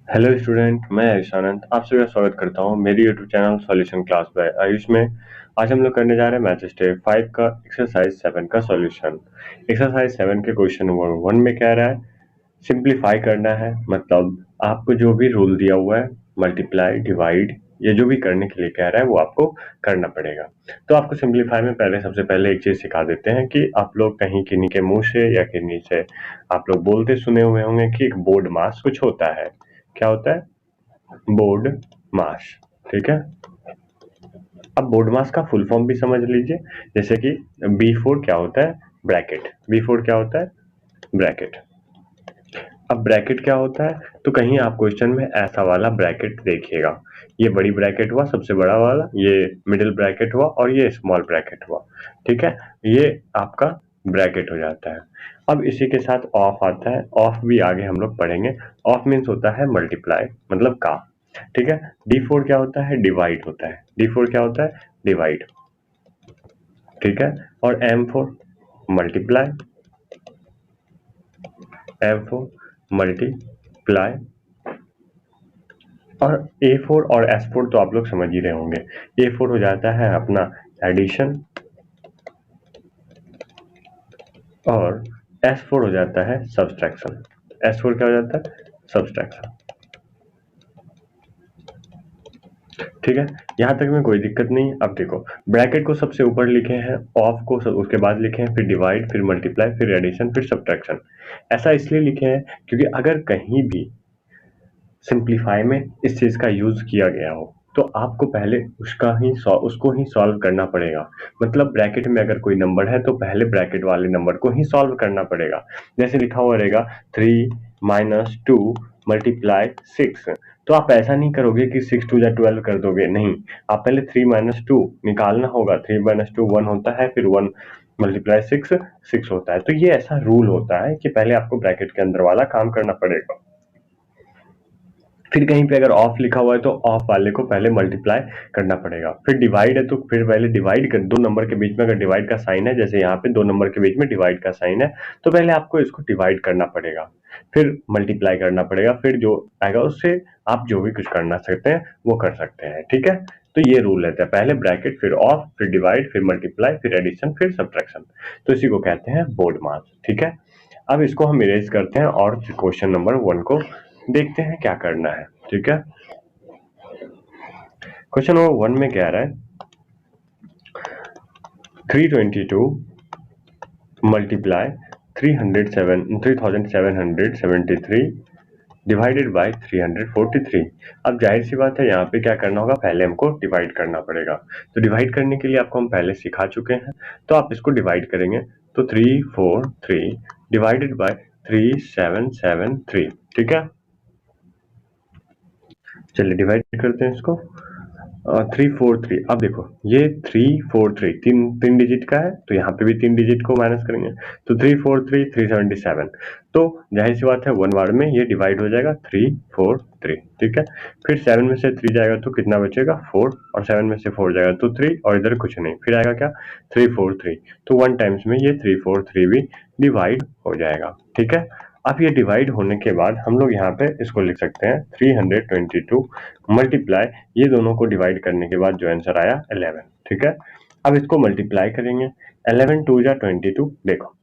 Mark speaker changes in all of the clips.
Speaker 1: Hello student, मैं आयुष आनंद आप सभी का स्वागत करता हूँ मेरी YouTube channel solution class by Ayush में। आज हम लोग करने जा रहे हैं मैथ स्टेप 5 का एक्सरसाइज 7 का सॉल्यूशन। एक्सरसाइज 7 के क्वेश्चन नंबर 1 में कह रहा है सिंप्लीफाई करना है, मतलब आपको जो भी रूल दिया हुआ है मल्टीप्लाई डिवाइड ये जो भी करने के लिए कह रहा है वो आपको करना पड़ेगा। तो आपको सिंप्लीफाई में पहले सबसे पहले एक चीज सिखा देते हैं कि आप लोग कहीं किन्हीं के मुंह से या किन्हीं से आप लोग बोलते सुने हुए होंगे कि एक बोर्ड मास कुछ होता है। क्या होता है? बोर्ड मास। ठीक है। अब बोर्ड मास का फुल फॉर्म भी समझ लीजिए, जैसे कि B4 क्या होता है? ब्रैकेट। B4 क्या होता है? ब्रैकेट। अब ब्रैकेट क्या होता है? तो कहीं आप क्वेश्चन में ऐसा वाला ब्रैकेट देखिएगा, ये बड़ी ब्रैकेट हुआ सबसे बड़ा वाला, ये मिडिल ब्रैकेट हुआ और ये स्मॉल ब्रैकेट हुआ। ठीक है, ये आपका ब्रैकेट हो जाता है। अब इसी के साथ ऑफ आता है, ऑफ भी आगे हम लोग पढ़ेंगे। ऑफ मीन्स होता है मल्टीप्लाई, मतलब का। ठीक है। D4 क्या होता है? डिवाइड होता है। D4 क्या होता है? डिवाइड। ठीक है। और M4 मल्टीप्लाई, M4 मल्टीप्लाई। और A4 और S4 तो आप लोग समझ ही रहे होंगे। A4 हो जाता है अपना एडिशन और S4 हो जाता है सब्सट्रैक्शन। S4 क्या हो जाता है? सब्सट्रैक्शन। ठीक है, यहाँ तक में कोई दिक्कत नहीं। अब देखो, ब्रैकेट को सबसे ऊपर लिखे हैं, ऑफ को उसके बाद लिखे हैं, फिर डिवाइड, फिर मल्टीप्लाई, फिर एडिशन, फिर सब्ट्रैक्शन। ऐसा इसलिए लिखे हैं क्योंकि अगर कहीं भी सिंप्लीफाई में इस चीज का यूज किया गया हो तो आपको पहले उसको ही सॉल्व करना पड़ेगा। मतलब ब्रैकेट में अगर कोई नंबर है तो पहले ब्रैकेट वाले नंबर को ही सॉल्व करना पड़ेगा। जैसे लिखा हुआ रहेगा 3 - 2 मल्टीप्लाई 6, तो आप ऐसा नहीं करोगे कि 6 2 12 कर दोगे, नहीं। आप पहले 3 - 2 निकालना होगा। 3 - 2 1 होता है, फिर 1 मल्टीप्लाई 6 6 होता है। तो ये ऐसा रूल होता है कि पहले आपको ब्रैकेट के अंदर वाला काम करना पड़ेगा। फिर कहीं पे अगर ऑफ लिखा हुआ है तो ऑफ वाले को पहले मल्टीप्लाई करना पड़ेगा। फिर डिवाइड है तो फिर पहले डिवाइड कर, दो नंबर के बीच में अगर डिवाइड का साइन है, जैसे यहाँ पे दो नंबर के बीच में डिवाइड का साइन है, तो पहले आपको इसको डिवाइड करना पड़ेगा, फिर मल्टीप्लाई करना पड़ेगा, फिर जो आएगा उससे आप जो भी कुछ करना सकते हैं वो कर सकते हैं। ठीक है। तो ये रूल रहता है, पहले ब्रैकेट, फिर ऑफ, फिर डिवाइड, फिर मल्टीप्लाई, फिर एडिशन, फिर सब्ट्रैक्शन। तो इसी को कहते हैं बोर्ड मास। ठीक है। अब इसको हम इरेज करते हैं और क्वेश्चन नंबर 1 को देखते हैं क्या करना है। ठीक है। क्वेश्चन नंबर 1 में क्या आ रहा है? 322 मल्टीप्लाई 3773 डिवाइडेड बाय 343। अब जाहिर सी बात है, यहाँ पे क्या करना होगा? पहले हमको डिवाइड करना पड़ेगा। तो डिवाइड करने के लिए आपको हम पहले सिखा चुके हैं, तो आप इसको डिवाइड करेंगे तो 343 डिवाइडेड बाय 3773। ठीक है। चलिए डिवाइड करते हैं इसको। 343। अब देखो, ये 343 तीन तीन डिजिट का है, तो यहाँ पे भी तीन डिजिट को माइनस करेंगे, तो 343 377। तो जाहिर सी बात है, वन वर्ड में ये डिवाइड हो जाएगा 343। ठीक है। फिर 7 में से 3 जाएगा तो कितना बचेगा? 4, और 7 में से 4 जाएगा तो 3, और इधर कुछ नहीं, फिर आएगा क्या? 343। तो 1 टाइम्स में ये 343 भी डिवाइड हो जाएगा। ठीक है। अब ये डिवाइड होने के बाद हम लोग यहाँ पे इसको लिख सकते हैं 322 मल्टीप्लाई, ये दोनों को डिवाइड करने के बाद जो आंसर आया 11। ठीक है। अब इसको मल्टीप्लाई करेंगे, 11 2 जा 22। देखो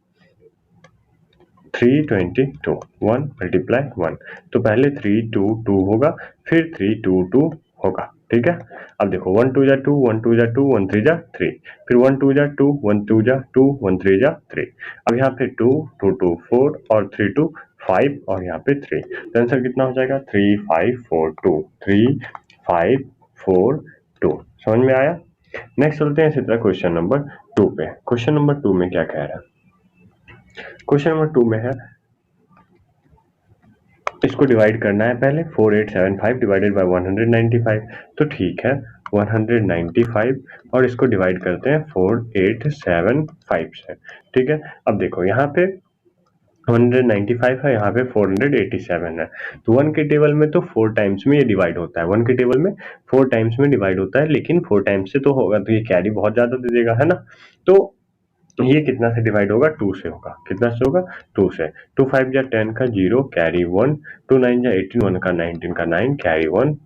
Speaker 1: 322 1 मल्टीप्लाई 1, तो पहले 322 होगा, फिर 322 होगा। ठीक है। अब देखो 1 2 जा 2 1 2 जा 2 1 3 जा 3, फिर 1 2 जा 2 1 2 जा 2 1 3 जा 3। अब यहाँ पे 2 2 2 4 और 3 2 5 और यहाँ पे 3, तो आंसर कितना हो जाएगा? 3 5 4 2 3 5 4 2। समझ में आया? नेक्स्ट चलते हैं इसी तरह क्वेश्चन नंबर 2 पे। क्वेश्चन नंबर 2 में क्या कह रहा है? क्वेश्चन नंबर 2 में है, इसको डिवाइड करना है पहले, 4875 डिवाइडेड बाय 195। तो ठीक है, 195 और इसको डिवाइड करते हैं 4875 से। ठीक है। अब देखो यहाँ पे 195 है, यहाँ पे 487 है, तो 1 के टेबल में तो 4 टाइम्स में ये डिवाइड होता है, 1 के टेबल में 4 टाइम्स में डिवाइड होता है, लेकिन 4 टाइम्स से तो होगा तो ये कैरी बहुत ज्यादा दे देगा, है ना। तो ये कितना से डिवाइड होगा, 2 से होगा। कितना से होगा, 2 से। 2 5 जा 10 का 0 कैरी 1, 2 9 जा 18 1 का 19 का 9 कैरी 1,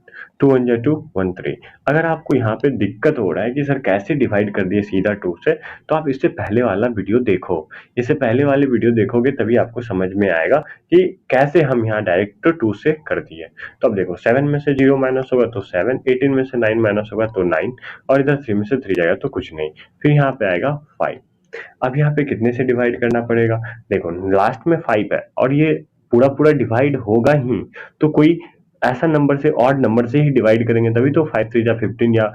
Speaker 1: 2 1 जा 2 1 3। अगर आपको यहाँ पे दिक्कत हो रहा है कि सर कैसे डिवाइड कर दिए सीधा 2 से, तो आप इससे पहले वाला वीडियो देखो। इससे पहले वाली वीडियो देखोगे तभी आपको समझ में आएगा कि कैसे हम यहाँ डायरेक्ट 2 से कर दिए। तो अब देखो 7 में से 0 माइनस होगा तो 7, 18 में से 9 माइनस होगा तो 9, और इधर 3 में से 3 जाएगा तो कुछ नहीं। फिर यहाँ पे आएगा 5। अब यहाँ पे कितने से डिवाइड करना पड़ेगा, देखो लास्ट में 5 है और ये पूरा पूरा डिवाइड होगा ही, तो कोई ऐसा नंबर से, ऑड नंबर से ही डिवाइड करेंगे तभी तो 5 3 जा 15 या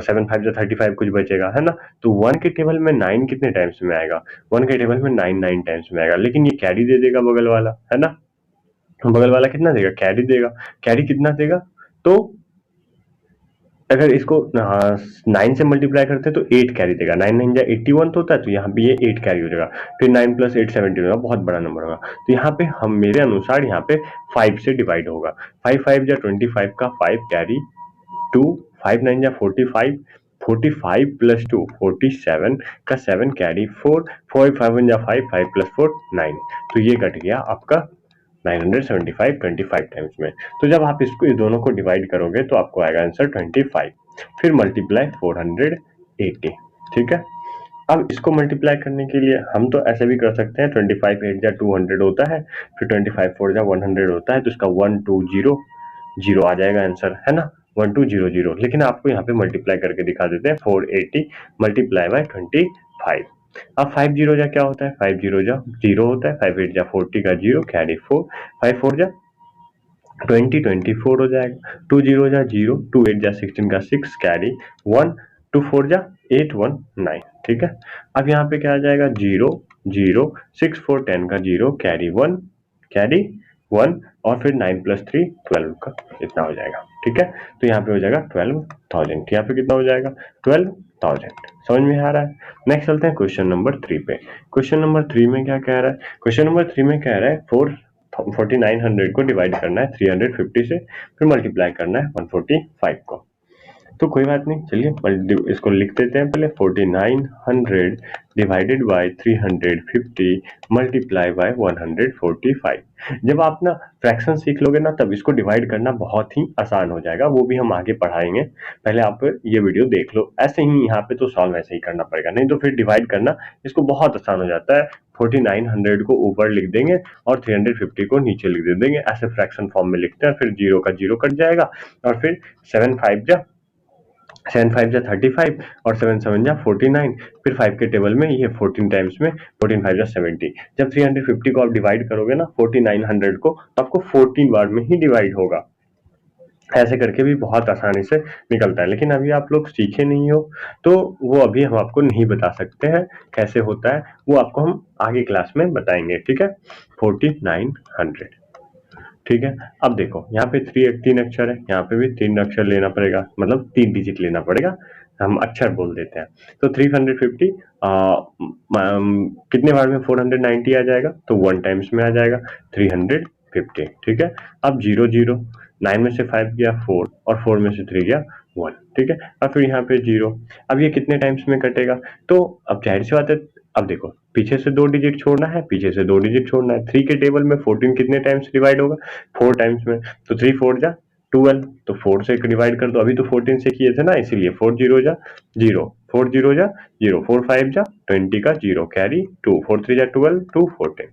Speaker 1: 7 5 जा 35 कुछ बचेगा, है ना। तो 1 के टेबल में 9 कितने टाइम्स में आएगा, 1 के टेबल में 9 9 टाइम्स में आएगा, लेकिन ये कैरी दे देगा बगल वाला, है ना। बगल वाला कितना देगा, कैरी देगा। कैरी कितना देगा, तो अगर इसको 9 से मल्टीप्लाई करते हैं तो 8 कैरी देगा। 9 9 जा 81 तो होता है, तो यहाँ पे ये 8 कैरी हो जाएगा। फिर 9 प्लस 8 17 होगा, बहुत बड़ा नंबर होगा। तो यहाँ पे हम, मेरे अनुसार यहाँ पे 5 से डिवाइड होगा। 5 5 जा 25 का 5 कैरी 2, 5 9 जा 45, 45 प्लस 2 47 का 7 कैरी 4, 4 5 1 जा 5, 5 प्लस 4 9। तो ये कट गया आपका 975 25 टाइम्स में। तो जब आप इसको, इस दोनों को डिवाइड करोगे तो आपको आएगा आंसर 25। फिर मल्टीप्लाई 480, ठीक है। अब इसको मल्टीप्लाई करने के लिए हम तो ऐसे भी कर सकते हैं, 25 8 जा 200 होता है, फिर 25 4 जा 100 होता है, तो इसका 1200 आ जाएगा आंसर, है ना। 1200, लेकिन आपको यहाँ पे मल्टीप्लाई करके दिखा देते हैं। 480 मल्टीप्लाई बाय 25। अब 5 जीरो जा क्या होता है, 5 जीरो जा 0 होता है, 5 8 जा 40 का 0 कैरी 4, 5 4 जा 20 24 हो जाएगा, 2 जीरो जा 0, 2 8 जा 16 का 6 कैरी 1, 2 4 जा 8 1 9, ठीक है। अब यहाँ पे क्या आ जाएगा, 0 0, 6 4 10 का 0 कैरी 1 और फिर 9 प्लस 3 12 का इतना हो जाएगा, ठीक है। तो यहाँ पे हो जाएगा 12,000। यहाँ पे कितना हो जाएगा, 12,000। समझ में आ रहा है। नेक्स्ट चलते हैं क्वेश्चन नंबर 3 पे। क्वेश्चन नंबर 3 में क्या कह रहा है, क्वेश्चन नंबर 3 में कह रहा है 4900 को डिवाइड करना है 350 से, फिर मल्टीप्लाई करना है 145 को। तो कोई बात नहीं, चलिए इसको लिख देते हैं पहले। 4900 डिवाइडेड बाय 350 मल्टीप्लाई बाय 145। जब आप ना फ्रैक्शन सीख लोगे ना, तब इसको डिवाइड करना बहुत ही आसान हो जाएगा, वो भी हम आगे पढ़ाएंगे। पहले आप ये वीडियो देख लो। ऐसे ही यहाँ पे तो सॉल्व ऐसे ही करना पड़ेगा, नहीं तो फिर डिवाइड करना इसको बहुत आसान हो जाता है। 4900 को ऊपर लिख देंगे और 350 को नीचे लिख देंगे, ऐसे फ्रैक्शन फॉर्म में लिखते हैं। फिर 0 का 0 कट जाएगा, और फिर 7 5 जा 35 और 7 7 जा 49। फिर 5 के टेबल में ये 14 टाइम्स में, 14 5 जा 70। जब 350 को आप डिवाइड करोगे ना 4900 को, तो आपको 14 बार में ही डिवाइड होगा। ऐसे करके भी बहुत आसानी से निकलता है, लेकिन अभी आप लोग सीखे नहीं हो, तो वो अभी हम आपको नहीं बता सकते हैं कैसे होता है, वो आपको हम आगे क्लास में बताएंगे, ठीक है। 4900, ठीक है। अब देखो यहाँ पे 3 अक्षर है, यहाँ पे भी 3 अक्षर लेना पड़ेगा, मतलब 3 डिजिट लेना पड़ेगा, हम अक्षर बोल देते हैं। तो 350 कितने बार में 490 आ जाएगा, तो 1 टाइम्स में आ जाएगा 350, ठीक है। अब 0 0, 9 में से 5 गया 4 और 4 में से 3 गया 1, ठीक है। अब फिर यहाँ पे 0, अब ये कितने टाइम्स में कटेगा, तो अब जाहिर सी बात है, अब देखो पीछे से 2 डिजिट छोड़ना है, पीछे से 2 डिजिट छोड़ना है। 3 के टेबल में 14 कितने टाइम्स डिवाइड होगा, 4 टाइम्स में, तो 3 4 जा 12, तो 4 से डिवाइड कर दो, अभी तो 14 से किए थे ना, इसीलिए 4 0 जा 0, 4 0 जा 0, 4 5 जा 20 का 0 कैरी 2, 4 3 जा 12, 2 14,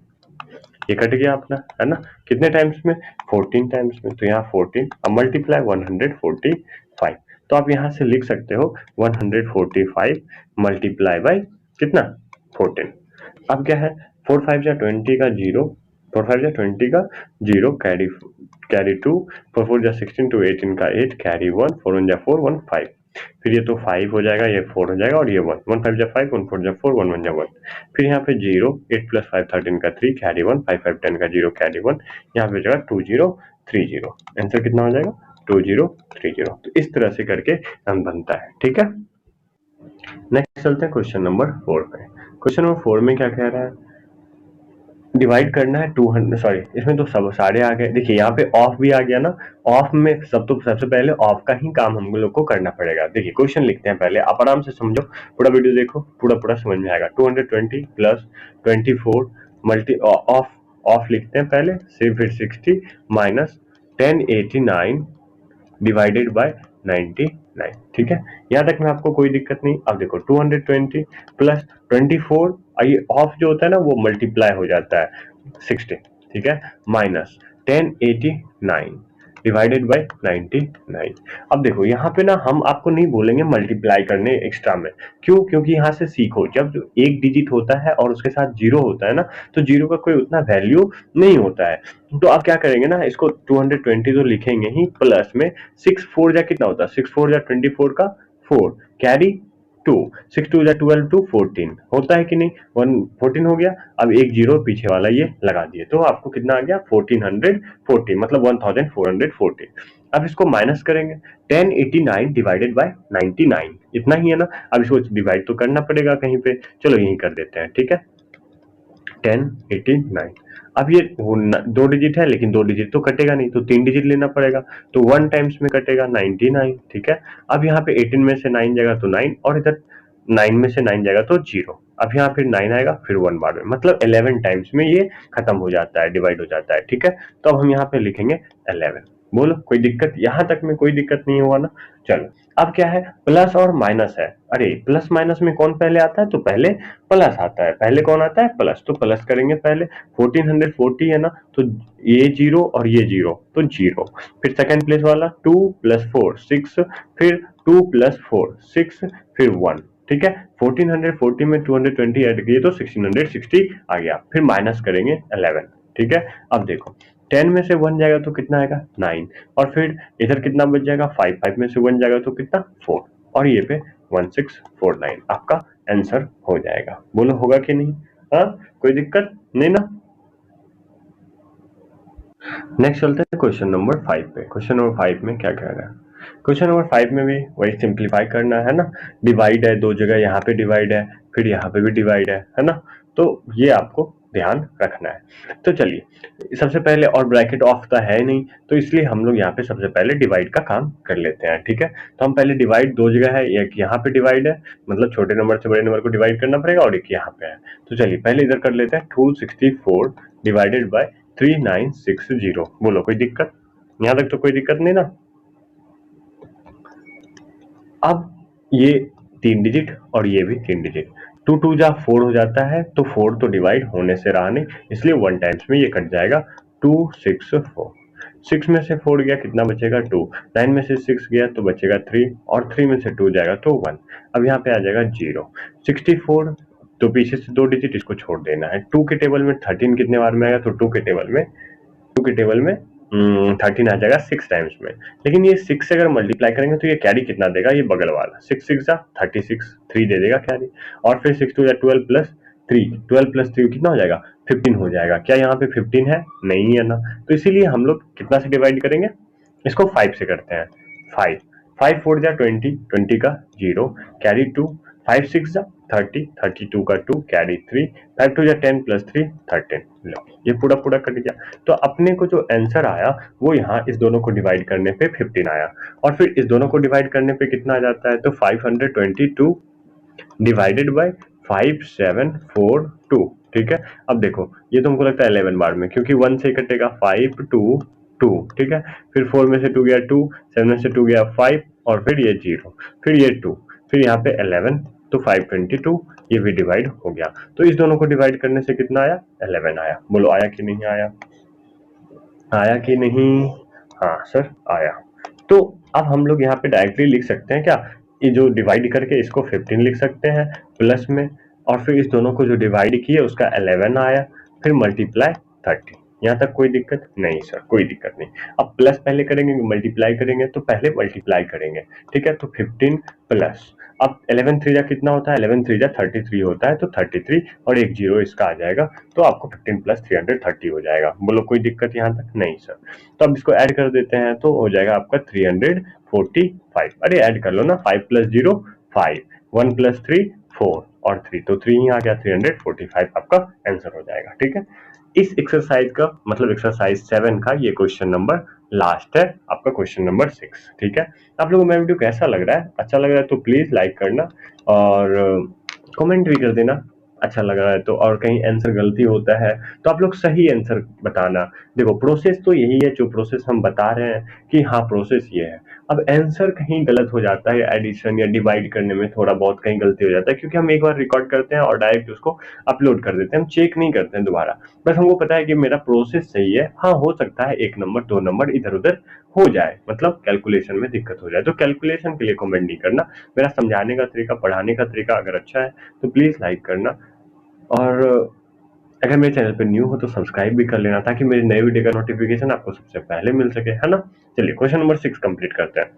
Speaker 1: ये कट गया अपना, है ना। कितने टाइम्स में, 14 टाइम्स में, तो यहाँ 14। अब मल्टीप्लाई 145, तो आप यहाँ से लिख सकते हो 145 मल्टीप्लाई बाय कितना, 14। अब क्या है, 4 5 जा 20 का 0, 4 5 जा 20 का 0 कैरी 2, 4 4 जा 16 to 18 का 8 कैरी 1, 4 1 जा 4 1 5। फिर ये तो 5 हो जाएगा, ये 4 हो जाएगा, और ये 1, 1 5 जा 5, 1 4 जा 4, 1 1 जा 1। फिर यहाँ पे 0, 8 प्लस 5 13 का 3 कैरी 1, 5 5 10 का 0 कैरी 1, यहाँ पे जाएगा 2030। आंसर कितना हो जाएगा, 2030। तो इस तरह से करके हम बनता है, ठीक है। नेक्स्ट चलते हैं क्वेश्चन नंबर 4 पे। क्वेश्चन नंबर 4 में क्या कह रहा है, डिवाइड करना है 200, सॉरी इसमें तो सब सारे आ गए। देखिए यहाँ पे ऑफ भी आ गया ना, ऑफ में सबसे पहले ऑफ का ही काम हम लोग को करना पड़ेगा। देखिए क्वेश्चन लिखते हैं पहले, आप आराम से समझो, पूरा वीडियो देखो, पूरा समझ में आएगा। 220 प्लस 24 मल्टी ऑफ, ऑफ लिखते हैं पहले, फिर 60 माइनस 1089 डिवाइडेड बाय 99। ठीक है, यहाँ तक में आपको कोई दिक्कत नहीं। अब देखो 220 प्लस 24, ये ऑफ जो होता है ना वो मल्टीप्लाई हो जाता है 60, ठीक है, माइनस 1089 डिवाइडेड बाय 99। अब देखो यहाँ पे ना हम आपको नहीं बोलेंगे मल्टीप्लाई करने एक्स्ट्रा में, क्यों? क्योंकि यहाँ से सीखो, जब एक डिजिट होता है और उसके साथ जीरो होता है ना, तो जीरो का कोई उतना वैल्यू नहीं होता है। तो आप क्या करेंगे ना, इसको 220 तो लिखेंगे ही, प्लस में 6 4 जा कितना होता है, 6 4 जा 24 का 4, कैरी 2, 6 2 जा 12 2 14 होता है कि नहीं, 14 हो गया। अब एक जीरो पीछे वाला ये लगा दिए, तो आपको कितना आ गया 1440, मतलब 1440। अब इसको माइनस करेंगे, 1089 डिवाइडेड बाय 99, इतना ही है ना। अब इसको डिवाइड तो करना पड़ेगा कहीं पे, चलो यही कर देते हैं, ठीक है, 1089। अब ये दो डिजिट है, लेकिन दो डिजिट तो कटेगा नहीं, तो तीन डिजिट लेना पड़ेगा, तो 1 टाइम्स में कटेगा 99, ठीक है। अब यहाँ पे 18 में से 9 जाएगा तो 9, और इधर 9 में से 9 जाएगा तो 0। अब यहाँ फिर 9 आएगा, फिर 1 बाद में, मतलब 11 टाइम्स में ये खत्म हो जाता है, डिवाइड हो जाता है, ठीक है। तो अब हम यहाँ पे लिखेंगे 11। बोलो कोई दिक्कत? यहाँ तक में कोई दिक्कत नहीं हुआ ना। चलो अब क्या है, प्लस और माइनस है। अरे प्लस माइनस में कौन पहले आता है, तो पहले प्लस आता है, पहले कौन आता है, प्लस, तो प्लस करेंगे पहले। 1440 है ना, तो ये जीरो और ये जीरो, तो जीरो। फिर सेकंड प्लेस वाला 2 प्लस 4 6, फिर 2 प्लस 4 6, फिर 1, ठीक है। 1440 में 220 ऐड किए तो 1660 आ गया। फिर माइनस करेंगे 11, ठीक है। अब देखो 10 में से 1 जाएगा तो कितना आएगा 9, और फिर इधर कितना बच जाएगा 5, 5 में से 1 जाएगा तो कितना 4, और ये पे 1649 आपका आंसर हो जाएगा। बोलो होगा कि नहीं? हाँ, कोई दिक्कत नहीं ना। नेक्स्ट चलते हैं क्वेश्चन नंबर 5 पे। क्वेश्चन नंबर 5 में क्या कह रहा है? क्वेश्चन नंबर 5 में भी वही सिंप्लीफाई करना है ना, डिवाइड है दो जगह, यहाँ पे डिवाइड है, फिर यहाँ पे भी डिवाइड है ना, तो ये आपको ध्यान रखना है। तो चलिए सबसे पहले, और ब्रैकेट ऑफ तो है नहीं, तो इसलिए हम लोग यहाँ पे सबसे पहले डिवाइड का काम कर लेते हैं, ठीक है। तो हम पहले डिवाइड दो जगह है, एक यहाँ पे डिवाइड है, मतलब छोटे नंबर से बड़े नंबर को डिवाइड करना पड़ेगा, और एक यहाँ पे है। तो चलिए पहले इधर कर लेते हैं, 264 डिवाइडेड बाय 3960। बोलो कोई दिक्कत? यहाँ तक तो कोई दिक्कत नहीं ना। अब ये 3 डिजिट और ये भी 3 डिजिट, 2 2 जा 4 हो जाता है, तो 4 तो डिवाइड होने से रहा नहीं, इसलिए 1 टाइम्स में ये कट जाएगा 264। 6 में से 4 गया, कितना बचेगा 2, 9 में से 6 गया तो बचेगा 3, और 3 में से 2 जाएगा तो 1। अब यहाँ पे आ जाएगा 0। 64, तो पीछे से 2 डिजिट इसको छोड़ देना है। 2 के टेबल में 13 कितने बार में आएगा, तो 2 के टेबल में 13 आ जाएगा 6 टाइम्स में। लेकिन ये 6 से अगर मल्टीप्लाई करेंगे तो ये कैरी कितना देगा, ये बगल वाला 6 6 जा 36, 3 दे देगा कैरी, और फिर 6 2 जा 12 प्लस 3, 12 प्लस 3 कितना हो जाएगा 15 हो जाएगा। क्या यहाँ पे 15 है? नहीं है ना, तो इसीलिए हम लोग कितना से डिवाइड करेंगे, इसको 5 से करते हैं। 5 5 4 जा 20, 20 का 0 कैरी 2, 5 6 जा 30, 32 का 2 कैरी 3, 5 2 जा 10 प्लस 3 13। लो ये पूरा कट गया। तो अपने को जो आंसर आया वो यहाँ इस दोनों को डिवाइड करने पे 15 आया, और फिर इस दोनों को डिवाइड करने पे कितना आ जाता है, तो 522 डिवाइडेड बाय 5742, ठीक है। अब देखो ये तुमको लगता है 11 बार में, क्योंकि 1 से कटेगा 5 2 2, ठीक है। फिर 4 में से 2 गया 2, 7 में से 2 गया 5, और फिर ये 0, फिर ये 2, फिर यहाँ पे 11, तो 522 ये भी डिवाइड हो गया। तो इस दोनों को डिवाइड करने से कितना आया, 11 आया। बोलो आया कि नहीं आया? आया कि नहीं? हाँ सर आया। तो अब हम लोग यहाँ पे डायरेक्टली लिख सकते हैं क्या, ये जो डिवाइड करके इसको 15 लिख सकते हैं प्लस में, और फिर इस दोनों को जो डिवाइड किए उसका 11 आया, फिर मल्टीप्लाई 30। यहाँ तक कोई दिक्कत नहीं सर, कोई दिक्कत नहीं। अब प्लस पहले करेंगे, मल्टीप्लाई करेंगे, तो पहले मल्टीप्लाई करेंगे, ठीक है। तो 15 प्लस, अब 11 3 जा कितना होता है, 11 3 जा 33 होता है, तो 33 और एक जीरो इसका आ जाएगा, तो आपको 15 प्लस 330 हो जाएगा। बोलो कोई दिक्कत यहाँ तक? नहीं सर। तो अब इसको ऐड कर देते हैं, तो हो जाएगा आपका 345। अरे ऐड कर लो ना, 5 प्लस 0 5, 1 प्लस 3 4, और 3 तो 3 ही आ गया, 345 आपका आंसर हो जाएगा, ठीक है। इस एक्सरसाइज का मतलब एक्सरसाइज 7 का ये क्वेश्चन नंबर लास्ट है, आपका क्वेश्चन नंबर 6। ठीक है, आप लोगों को मेरा वीडियो कैसा लग रहा है? अच्छा लग रहा है तो प्लीज लाइक करना और कमेंट भी कर देना अच्छा लग रहा है तो, और कहीं आंसर गलती होता है तो आप लोग सही आंसर बताना। देखो प्रोसेस तो यही है, जो प्रोसेस हम बता रहे हैं कि हाँ प्रोसेस ये है। अब आंसर कहीं गलत हो जाता है, एडिशन या डिवाइड करने में थोड़ा बहुत कहीं गलती हो जाता है, क्योंकि हम एक बार रिकॉर्ड करते हैं और डायरेक्ट उसको अपलोड कर देते हैं, हम चेक नहीं करते हैं दोबारा। बस हमको पता है कि मेरा प्रोसेस सही है। हाँ हो सकता है 1 नंबर 2 नंबर इधर उधर हो जाए, मतलब कैलकुलेशन में दिक्कत हो जाए, तो कैलकुलेशन के लिए कमेंट नहीं करना। मेरा समझाने का तरीका, पढ़ाने का तरीका अगर अच्छा है तो प्लीज लाइक करना, और अगर मेरे चैनल पे न्यू हो तो सब्सक्राइब भी कर लेना, ताकि मेरी नई वीडियो का नोटिफिकेशन आपको सबसे पहले मिल सके, है ना। चलिए क्वेश्चन नंबर 6 कंप्लीट करते हैं।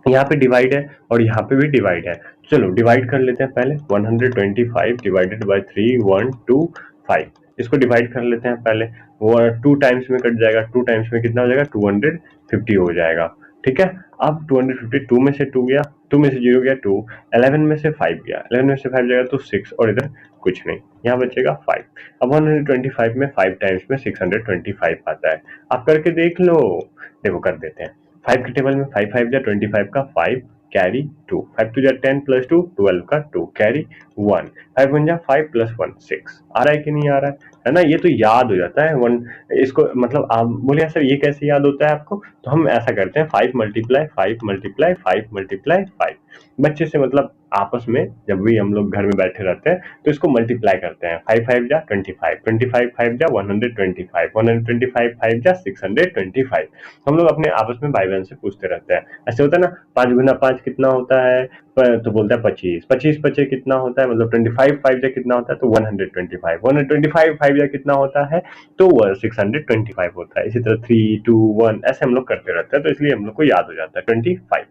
Speaker 1: यहाँ पे डिवाइड है और यहाँ पे भी डिवाइड है। चलो डिवाइड कर लेते हैं पहले। 125 डिवाइडेड बाय 3125, इसको डिवाइड कर लेते हैं पहले। वो 2 टाइम्स में कट जाएगा, 2 टाइम्स में कितना हो जाएगा? 250 हो जाएगा। ठीक है, अब 250 2 में से 2 गया, 2 में से 0 गया 2, 11 में से 5 गया, 11 में से 5 जाएगा तो 6, और इधर कुछ नहीं, यहाँ बचेगा 5। अब 125 में 5 टाइम्स में 625 आता है। आप करके देख लो। देखो कर देते हैं। 5 के टेबल में 5 5 जा 25 का 5 कैरी 2, 5 2 जा 10 प्लस 2 12 का 2 कैरी 1, 5 1 जा 5 प्लस 1 6। आ रहा है कि नहीं आ रहा है ना? ये तो याद हो जाता है वन। इसको मतलब आप बोले सर ये कैसे याद होता है आपको, तो हम ऐसा करते हैं 5 मल्टीप्लाई 5 मल्टीप्लाई 5 मल्टीप्लाई 5। बच्चे से मतलब आपस में जब भी हम लोग घर में बैठे रहते हैं तो इसको मल्टीप्लाई करते हैं। 5 5 जा 25, 25 5 जा 125, 125 5 जा 625। हम लोग अपने आपस में भाई बहन से पूछते रहते हैं। ऐसे होता है ना, 5 गुना 5 कितना होता है? तो बोलता है 25, 25 पचे कितना होता है? मतलब 25 5 जा कितना होता है? तो 125, 125 5 जा कितना होता है? तो 625 होता है। इसी तरह 3 2 1 ऐसे हम लोग करते रहते हैं, तो इसलिए हम लोग को याद हो जाता है 25।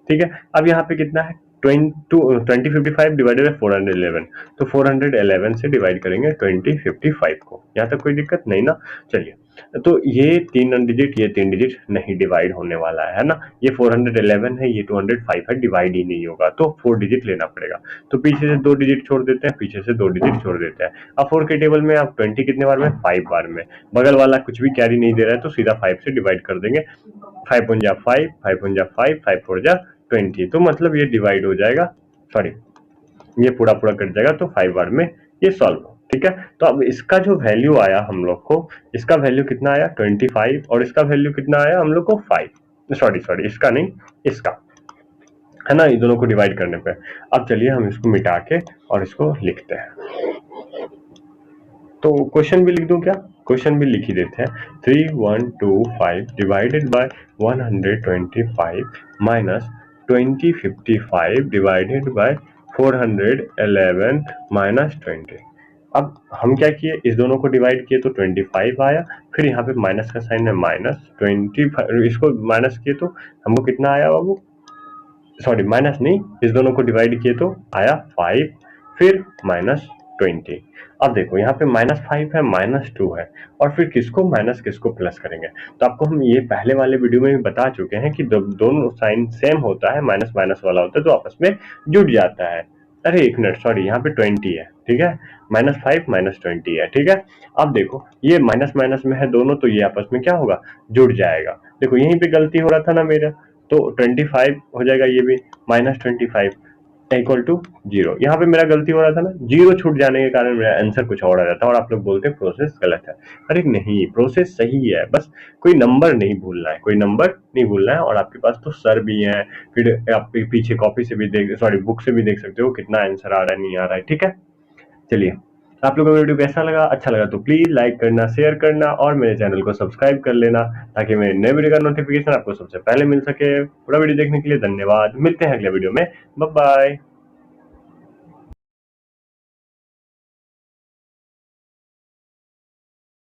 Speaker 1: ठीक है, अब यहाँ पे कितना है? 2055 डिवाइडेड बाय 411, तो 411 से डिवाइड करेंगे 2055 को। यहाँ तक कोई दिक्कत नहीं ना? चलिए, तो ये 3 डिजिट, ये 3 डिजिट नहीं डिवाइड होने वाला है ना। ये 411 है, ये 205 है, डिवाइड ही नहीं होगा, तो 4 डिजिट लेना पड़ेगा। तो पीछे से 2 डिजिट छोड़ देते हैं, पीछे से 2 डिजिट छोड़ देते हैं। अब 4 के टेबल में आप 20 कितने बार में? 5 बार में। बगल वाला कुछ भी कैरी नहीं दे रहा है तो सीधा 5 से डिवाइड कर देंगे। 5 1 जा 5, 5 1 जा 5, 5 4 जा 20, तो मतलब ये डिवाइड हो जाएगा, सॉरी ये पूरा पूरा कट जाएगा, तो 5 बार में ये सॉल्व। ठीक है, तो अब इसका जो वैल्यू आया हम लोग को, इसका वैल्यू कितना आया? 25, और इसका वैल्यू कितना आया हम लोग को? 5। सॉरी इसका नहीं, इसका, है ना, ये दोनों को डिवाइड करने पे। अब चलिए हम इसको मिटा के और इसको लिखते हैं। तो क्वेश्चन भी लिख दूं क्या? क्वेश्चन भी लिख ही देते हैं। 3125 divided by 125 minus 2055 divided by 411 minus 20। अब हम क्या किए, इस दोनों को डिवाइड किए तो 25 आया, फिर यहाँ पे माइनस का साइन है, माइनस 25, इसको माइनस किए तो हमको कितना आया बाबू? सॉरी माइनस नहीं, इस दोनों को डिवाइड किए तो आया 5, फिर माइनस 20। अब देखो यहाँ पे -5 है, -2 है, और फिर किसको माइनस किसको प्लस करेंगे। तो आपको हम ये पहले वाले वीडियो में भी बता चुके हैं कि दोनों साइन सेम होता है, माइनस माइनस वाला होता है तो आपस में जुड़ जाता है। अरे एक मिनट, सॉरी यहाँ पे 20 है, ठीक है, -5 -20 है, ठीक है। अब देखो ये माइनस माइनस में है दोनों, तो ये आपस में क्या होगा? जुड़ जाएगा। देखो यहीं पे गलती हो रहा था ना मेरा, तो 25 हो जाएगा ये भी, -25 इक्वल टू 0। यहाँ पे मेरा गलती हो रहा था ना, 0 छूट जाने के कारण मेरा आंसर कुछ और आ जाता है, और आप लोग बोलते हैं प्रोसेस गलत है। अरे नहीं, प्रोसेस सही है, बस कोई नंबर नहीं भूलना है, कोई नंबर नहीं भूलना है। और आपके पास तो सर भी हैं, फिर आप पीछे कॉपी से भी देख, सॉरी बुक से भी देख सकते हो कितना आंसर आ रहा है नहीं आ रहा है। ठीक है, चलिए आप लोगों को वीडियो कैसा लगा? अच्छा लगा तो प्लीज लाइक करना, शेयर करना, और मेरे चैनल को सब्सक्राइब कर लेना, ताकि मेरे नए वीडियो का नोटिफिकेशन आपको सबसे पहले मिल सके। पूरा वीडियो देखने के लिए धन्यवाद। मिलते हैं अगले वीडियो में, बाय बाय।